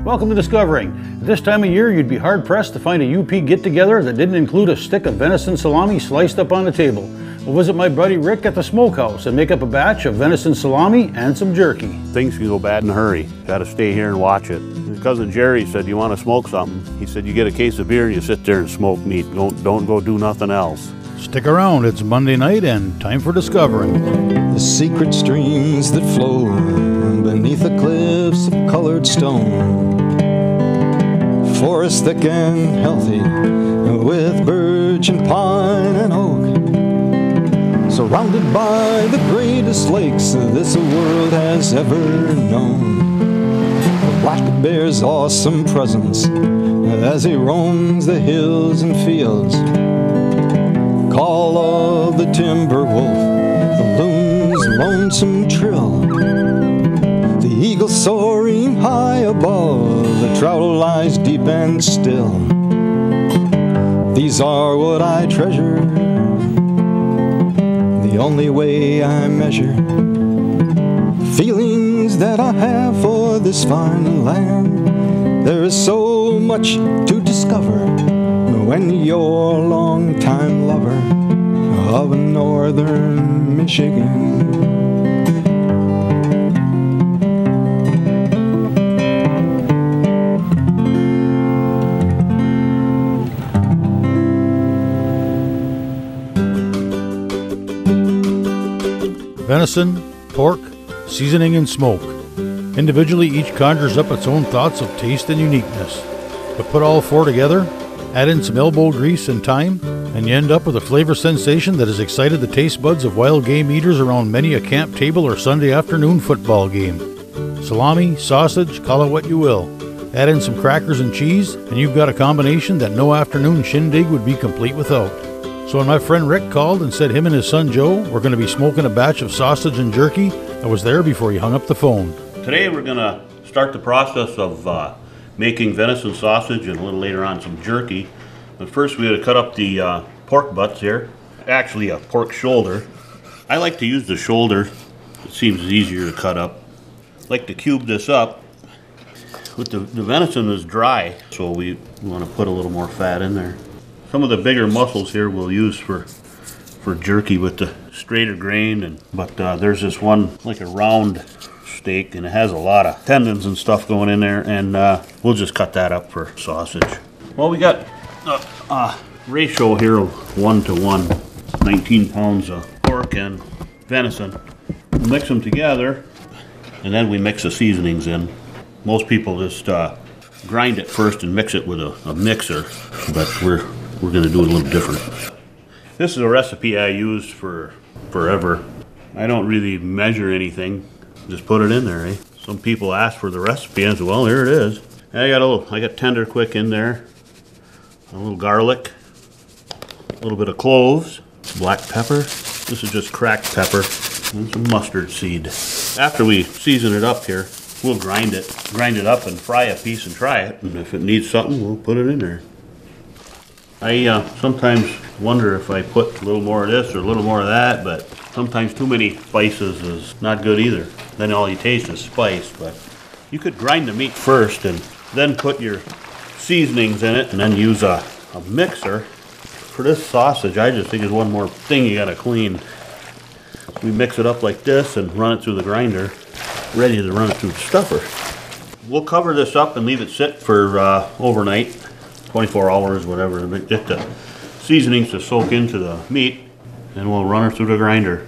Welcome to Discovering. At this time of year, you'd be hard-pressed to find a UP get-together that didn't include a stick of venison salami sliced up on the table. We'll visit my buddy Rick at the smokehouse and make up a batch of venison salami and some jerky. Things can go bad in a hurry. Got to stay here and watch it. His cousin Jerry said, "You want to smoke something?" He said, "You get a case of beer and you sit there and smoke meat. Don't go do nothing else." Stick around, it's Monday night and time for Discovering. The secret streams that flow beneath the cliffs of colored stone. Forest thick and healthy with birch and pine and oak. Surrounded by the greatest lakes this world has ever known. The black bear's awesome presence as he roams the hills and fields. Call of the timber wolf, the loon's lonesome trill. The eagle soaring high above, the trout lies deep and still. These are what I treasure, the only way I measure feelings that I have for this fine land. There is so much to discover when you're a long-time lover of northern Michigan. Venison, pork, seasoning, and smoke. Individually, each conjures up its own thoughts of taste and uniqueness. But put all four together, add in some elbow grease and thyme, and you end up with a flavor sensation that has excited the taste buds of wild game eaters around many a camp table or Sunday afternoon football game. Salami, sausage, call it what you will. Add in some crackers and cheese, and you've got a combination that no afternoon shindig would be complete without. So when my friend Rick called and said him and his son Joe were going to be smoking a batch of sausage and jerky, I was there before he hung up the phone. Today we're going to start the process of making venison sausage and a little later on some jerky. But first we got to cut up the pork butts here. Actually a pork shoulder. I like to use the shoulder. It seems easier to cut up. I like to cube this up. With the venison is dry, so we want to put a little more fat in there. Some of the bigger muscles here we'll use for jerky with the straighter grain, but there's this one like a round steak and it has a lot of tendons and stuff going in there, and we'll just cut that up for sausage. Well, we got a ratio here of 1:1, 19 pounds of pork and venison. We'll mix them together and then we mix the seasonings in. Most people just grind it first and mix it with a mixer, but we're going to do it a little different. This is a recipe I used for forever. I don't really measure anything, just put it in there, eh? Some people ask for the recipe and I said, well, here it is. I got tender quick in there, a little garlic, a little bit of cloves, black pepper. This is just cracked pepper, and some mustard seed. After we season it up here, we'll grind it up and fry a piece and try it. And if it needs something, we'll put it in there. I sometimes wonder if I put a little more of this or a little more of that, but sometimes too many spices is not good either. Then all you taste is spice. But you could grind the meat first and then put your seasonings in it and then use a mixer. For this sausage, I just think is one more thing you gotta clean. We mix it up like this and run it through the grinder, ready to run it through the stuffer. We'll cover this up and leave it sit for overnight, 24 hours, whatever, to get the seasonings to soak into the meat, and we'll run it through the grinder.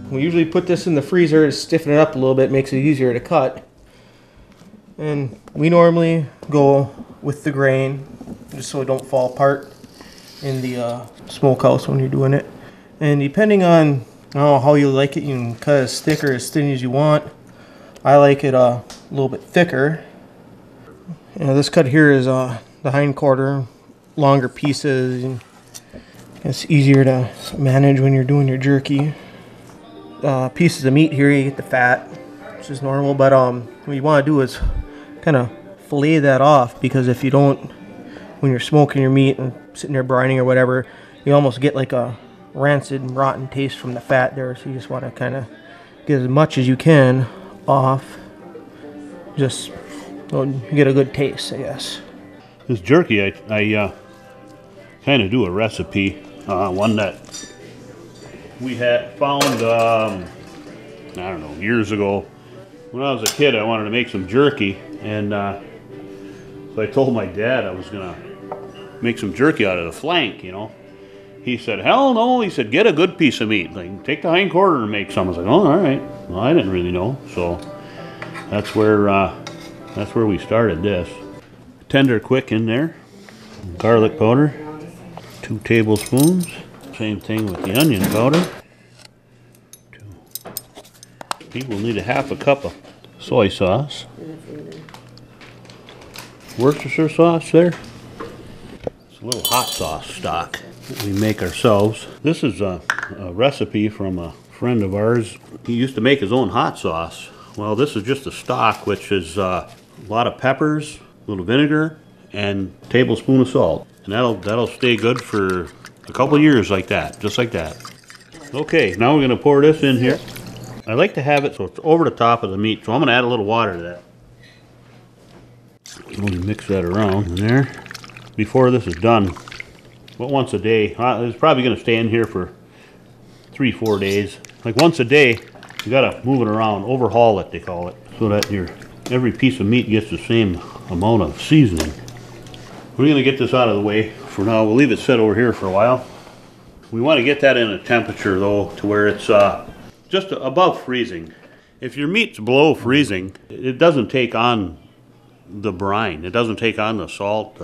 We usually put this in the freezer to stiffen it up a little bit, makes it easier to cut. And we normally go with the grain, just so it don't fall apart in the smokehouse when you're doing it. And depending on how you like it, you can cut as thick or as thin as you want. I like it a little bit thicker. This cut here is the hind quarter, longer pieces. And it's easier to manage when you're doing your jerky. Pieces of meat here, you get the fat, which is normal, but what you want to do is kind of fillet that off, because if you don't when you're smoking your meat and sitting there brining or whatever, you almost get like a rancid and rotten taste from the fat there. So you just want to kind of get as much as you can off, just so you get a good taste, I guess. This jerky, I kind of do a recipe, one that we had found, I don't know, years ago. When I was a kid, I wanted to make some jerky, and so I told my dad I was going to make some jerky out of the flank, you know. He said, hell no. He said, get a good piece of meat. Like, take the hind quarter and make some. I was like, oh, all right. Well, I didn't really know. So that's where we started this. Tender quick in there. Garlic powder, 2 tablespoons. Same thing with the onion powder. I think we'll need a half a cup of soy sauce. Worcestershire sauce there. It's a little hot sauce stock that we make ourselves. This is a recipe from a friend of ours. He used to make his own hot sauce. Well, this is just a stock, which is a lot of peppers, a little vinegar, and a tablespoon of salt. And that'll stay good for a couple of years like that, just like that. Okay, now we're gonna pour this in here. I like to have it so it's over the top of the meat, so I'm gonna add a little water to that. Let me mix that around in there. Before this is done, about once a day, it's probably gonna stay in here for 3-4 days. Like once a day, you gotta move it around, overhaul it, they call it, so that every piece of meat gets the same amount of seasoning. We're gonna get this out of the way for now. We'll leave it sit over here for a while. We want to get that in a temperature though to where it's just above freezing. If your meat's below freezing, it doesn't take on the brine. It doesn't take on the salt,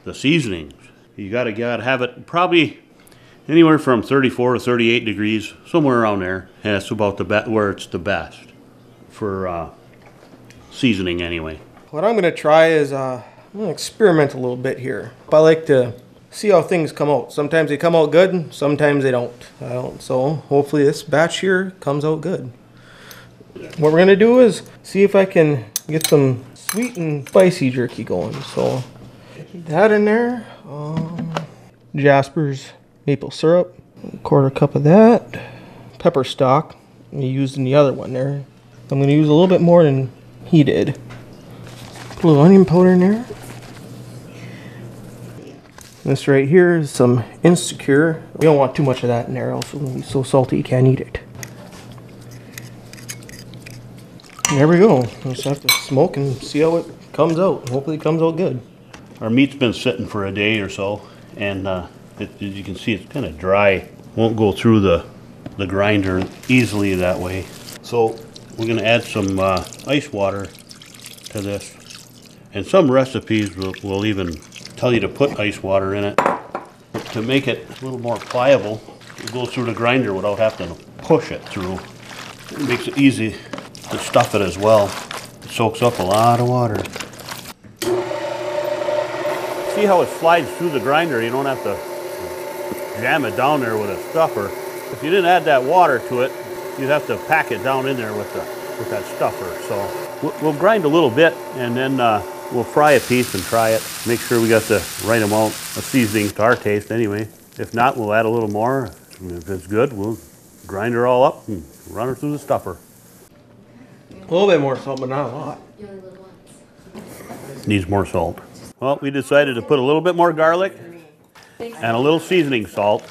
the seasonings. You gotta have it probably anywhere from 34 to 38 degrees, somewhere around there. And that's about where it's the best for seasoning anyway. What I'm gonna try is I'm gonna experiment a little bit here. I like to see how things come out. Sometimes they come out good, sometimes they don't. So hopefully this batch here comes out good. What we're gonna do is see if I can get some sweet and spicy jerky going. So that in there, Jasper's maple syrup, 1/4 cup of that, pepper stock we used in the other one there. I'm gonna use a little bit more than he did. Put a little onion powder in there. This right here is some Insecure. We don't want too much of that in there, else it'll be so salty you can't eat it. And there we go. We'll just have to smoke and see how it comes out. Hopefully it comes out good. Our meat's been sitting for a day or so, and as you can see, it's kind of dry. Won't go through the grinder easily that way. So we're going to add some ice water to this. And some recipes will even tell you to put ice water in it to make it a little more pliable. It goes through the grinder without having to push it through. It makes it easy to stuff it as well. It soaks up a lot of water. See how it slides through the grinder? You don't have to jam it down there with a stuffer. If you didn't add that water to it, you'd have to pack it down in there with that stuffer. So we'll grind a little bit, and then we'll fry a piece and try it. Make sure we got the right amount of seasoning to our taste anyway. If not, we'll add a little more. If it's good, we'll grind her all up and run her through the stuffer. A little bit more salt, but not a lot. Needs more salt. Well, we decided to put a little bit more garlic and a little seasoning salt.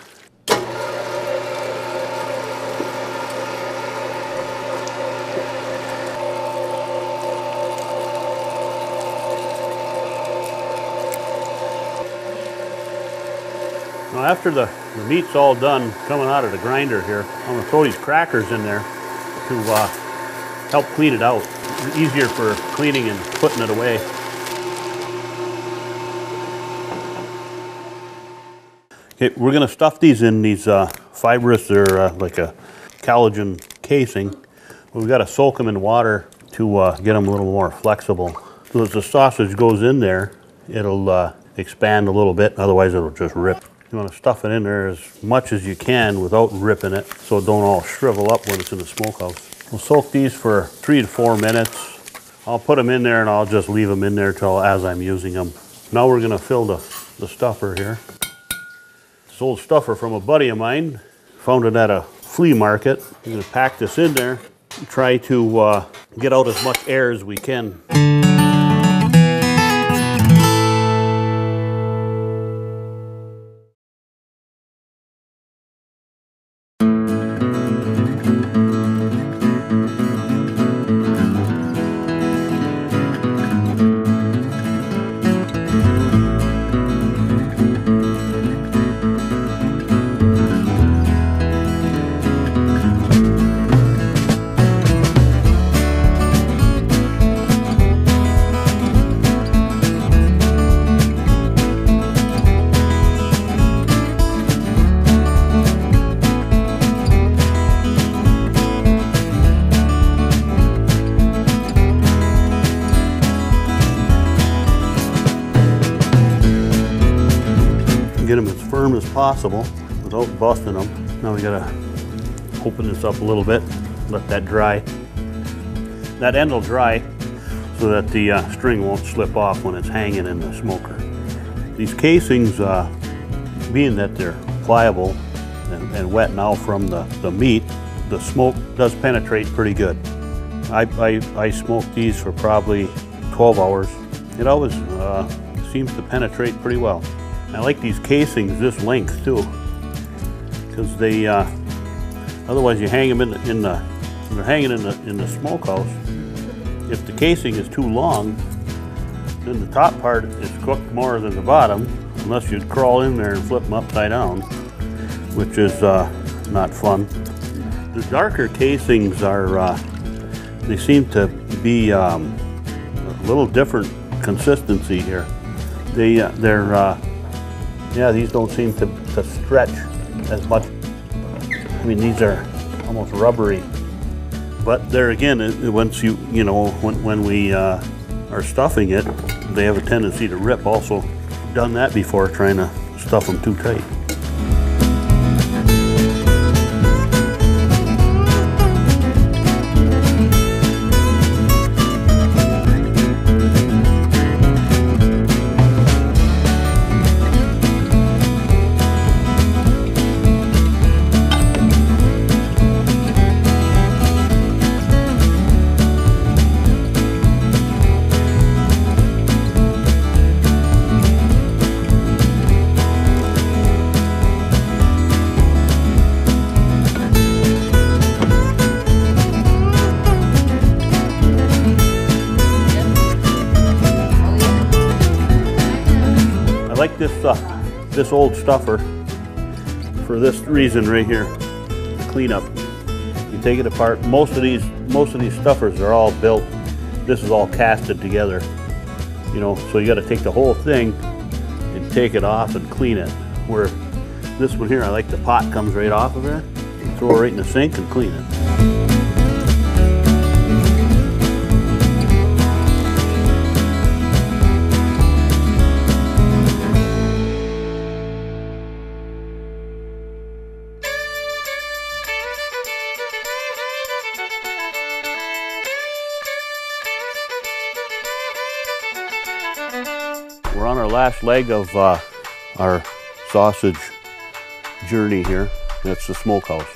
Now after the meat's all done coming out of the grinder here, I'm going to throw these crackers in there to help clean it out. It's easier for cleaning and putting it away. Okay, we're going to stuff these in these fibrous, they're like a collagen casing. We've got to soak them in water to get them a little more flexible. So as the sausage goes in there, it'll expand a little bit, otherwise it'll just rip. You want to stuff it in there as much as you can without ripping it so it don't all shrivel up when it's in the smokehouse. We'll soak these for 3 to 4 minutes. I'll put them in there and I'll just leave them in there till as I'm using them. Now we're going to fill the the stuffer here. This old stuffer from a buddy of mine, found it at a flea market. I'm going to pack this in there and try to get out as much air as we can. Get them as firm as possible without busting them. Now we gotta open this up a little bit, let that dry. That end will dry so that the string won't slip off when it's hanging in the smoker. These casings, being that they're pliable and wet now from the meat, the smoke does penetrate pretty good. I smoked these for probably 12 hours. It always seems to penetrate pretty well. I like these casings this length too, because they otherwise you hang them they're hanging in the smokehouse. If the casing is too long, then the top part is cooked more than the bottom, unless you crawl in there and flip them upside down, which is not fun. The darker casings are they seem to be a little different consistency here. Yeah, these don't seem to stretch as much. I mean, these are almost rubbery. But there again, once you know, when we are stuffing it, they have a tendency to rip. Also, done that before, trying to stuff them too tight. I like this old stuffer for this reason right here, the cleanup. You take it apart. Most of these stuffers are all built. This is all casted together, you know. So you got to take the whole thing and take it off and clean it. Where this one here, I like the pot comes right off of there. You throw it right in the sink and clean it. We're on our last leg of our sausage journey here. That's the smokehouse.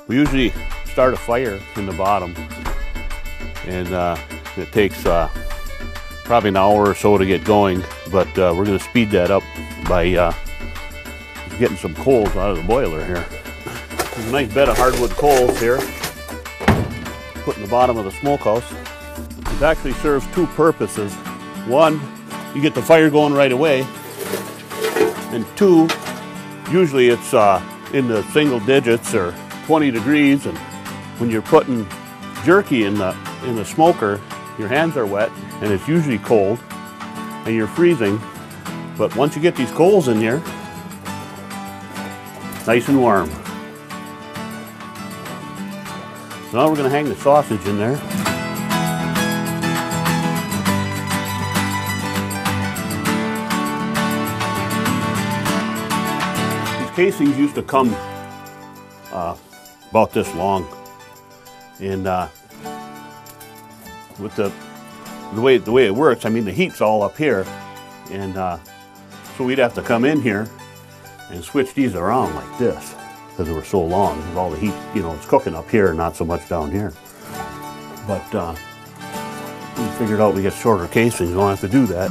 We usually start a fire in the bottom, and it takes probably an hour or so to get going, but we're going to speed that up by getting some coals out of the boiler here. There's a nice bed of hardwood coals here, put in the bottom of the smokehouse. It actually serves two purposes. One, you get the fire going right away, and two, usually it's in the single digits or 20 degrees, and when you're putting jerky in the smoker, your hands are wet and it's usually cold and you're freezing. But once you get these coals in there, nice and warm. So now we're going to hang the sausage in there. Casings used to come about this long, and with the the way it works, I mean, the heat's all up here, and so we'd have to come in here and switch these around like this because they were so long. Because all the heat, you know, it's cooking up here, not so much down here. But we figured out we get shorter casings, we don't have to do that.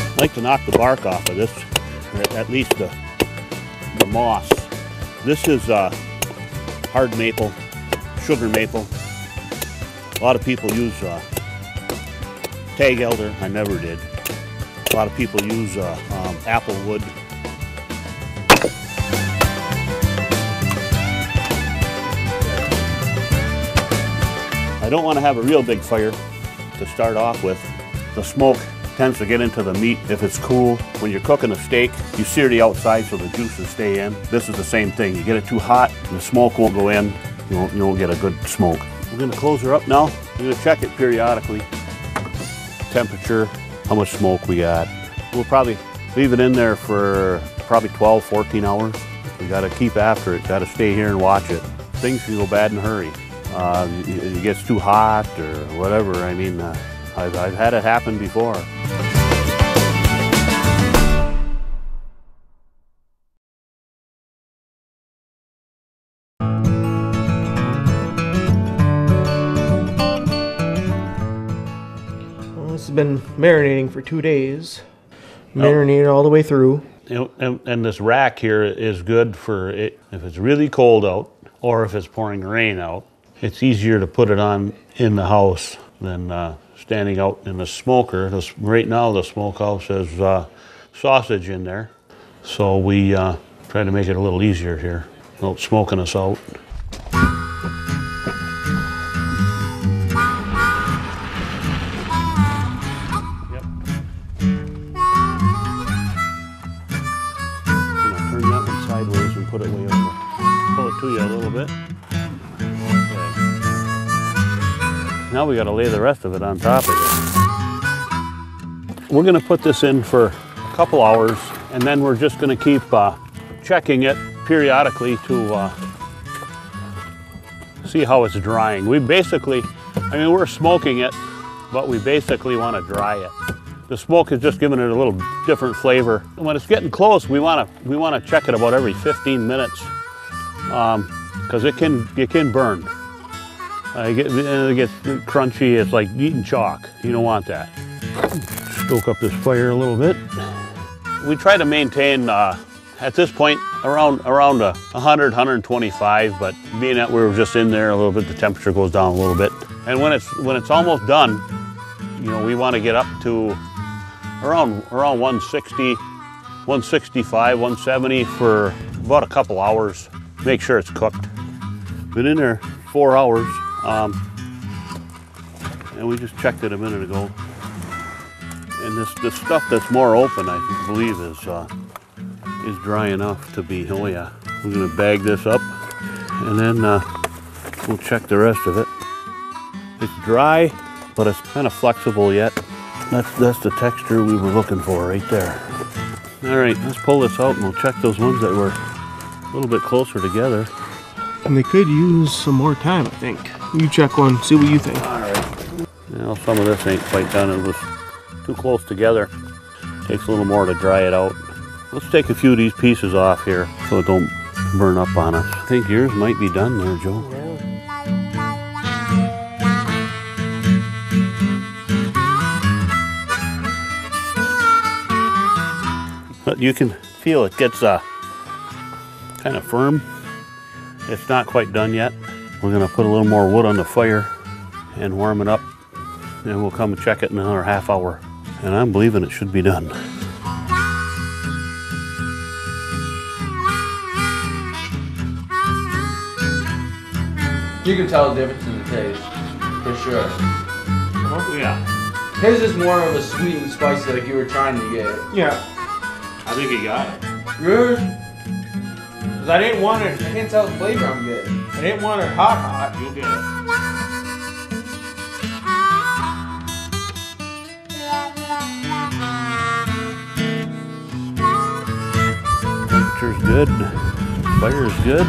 I like to knock the bark off of this, or at least the moss. This is hard maple, sugar maple. A lot of people use tag elder. I never did. A lot of people use apple wood. I don't want to have a real big fire to start off with. The smoke tends to get into the meat if it's cool. When you're cooking a steak, you sear the outside so the juices stay in. This is the same thing. You get it too hot, the smoke won't go in. You won't get a good smoke. We're going to close her up now. We're going to check it periodically. Temperature, how much smoke we got. We'll probably leave it in there for probably 12, 14 hours. We got to keep after it. Got to stay here and watch it. Things can go bad in a hurry. It gets too hot or whatever. I mean, I've had it happen before. Well, this has been marinating for 2 days. Marinated all the way through. You know, and this rack here is good for it if it's really cold out or if it's pouring rain out. It's easier to put it on in the house than standing out in the smoker. Right now the smokehouse has sausage in there, so we try to make it a little easier here without smoking us out. Yep. Turn that one sideways and put it way over. Pull it to you a little bit. Now we got to lay the rest of it on top of it. We're going to put this in for a couple hours, and then we're just going to keep checking it periodically to see how it's drying. We basically, I mean, we're smoking it, but we basically want to dry it. The smoke is just giving it a little different flavor. When it's getting close, we want to check it about every 15 minutes because it can burn. It gets crunchy. It's like eating chalk. You don't want that. Stoke up this fire a little bit. We try to maintain at this point around 100, 125, but being that we were just in there a little bit, the temperature goes down a little bit. And when it's almost done, you know, we want to get up to around 160, 165, 170 for about a couple hours. Make sure it's cooked. Been in there 4 hours. And we just checked it a minute ago. And this stuff that's more open, I believe, is dry enough to be, oh yeah. We're gonna bag this up and then we'll check the rest of it. It's dry, but it's kind of flexible yet. That's the texture we were looking for right there. All right, let's pull this out and we'll check those ones that were a little bit closer together. And they could use some more time, I think. You check one, see what you think. All right. Well, some of this ain't quite done. It was too close together. Takes a little more to dry it out. Let's take a few of these pieces off here so it don't burn up on us. I think yours might be done there, Joe. But you can feel it gets kind of firm. It's not quite done yet. We're gonna put a little more wood on the fire and warm it up, and we'll come and check it in another half hour. And I'm believing it should be done. You can tell the difference in the taste, for sure. Oh yeah. His is more of a sweet and spicy like you were trying to get. Yeah. I think you got it. Yours? Because I didn't want it, I can't tell the flavor I'm getting. I didn't want it hot. You'll get it. Temperature's good. Fire's good.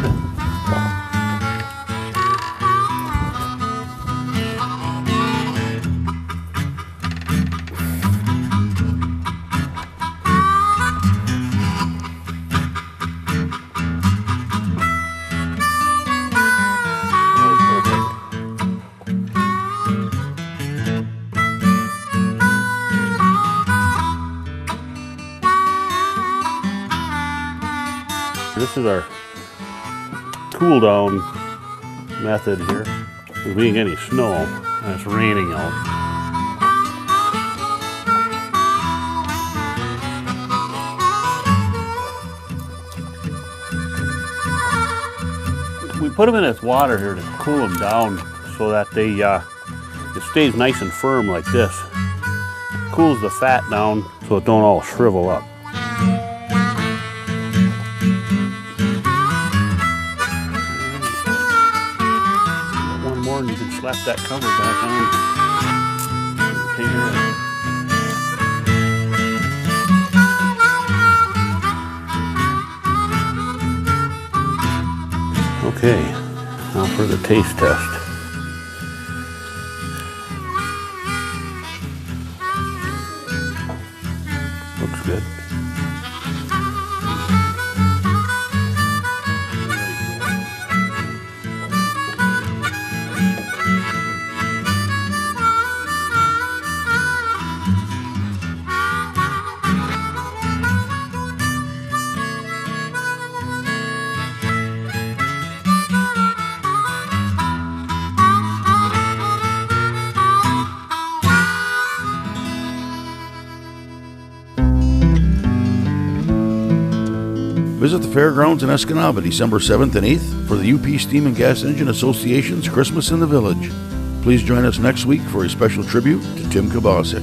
This is our cool down method here. We ain't get any snow and it's raining out. We put them in this water here to cool them down so that they it stays nice and firm like this. Cools the fat down so it don't all shrivel up. And you can slap that cover back on. Take her in. Okay, now for the taste test. Looks good. Visit the fairgrounds in Escanaba December 7th and 8th for the UP Steam and Gas Engine Association's Christmas in the Village. Please join us next week for a special tribute to Tim Kabasic.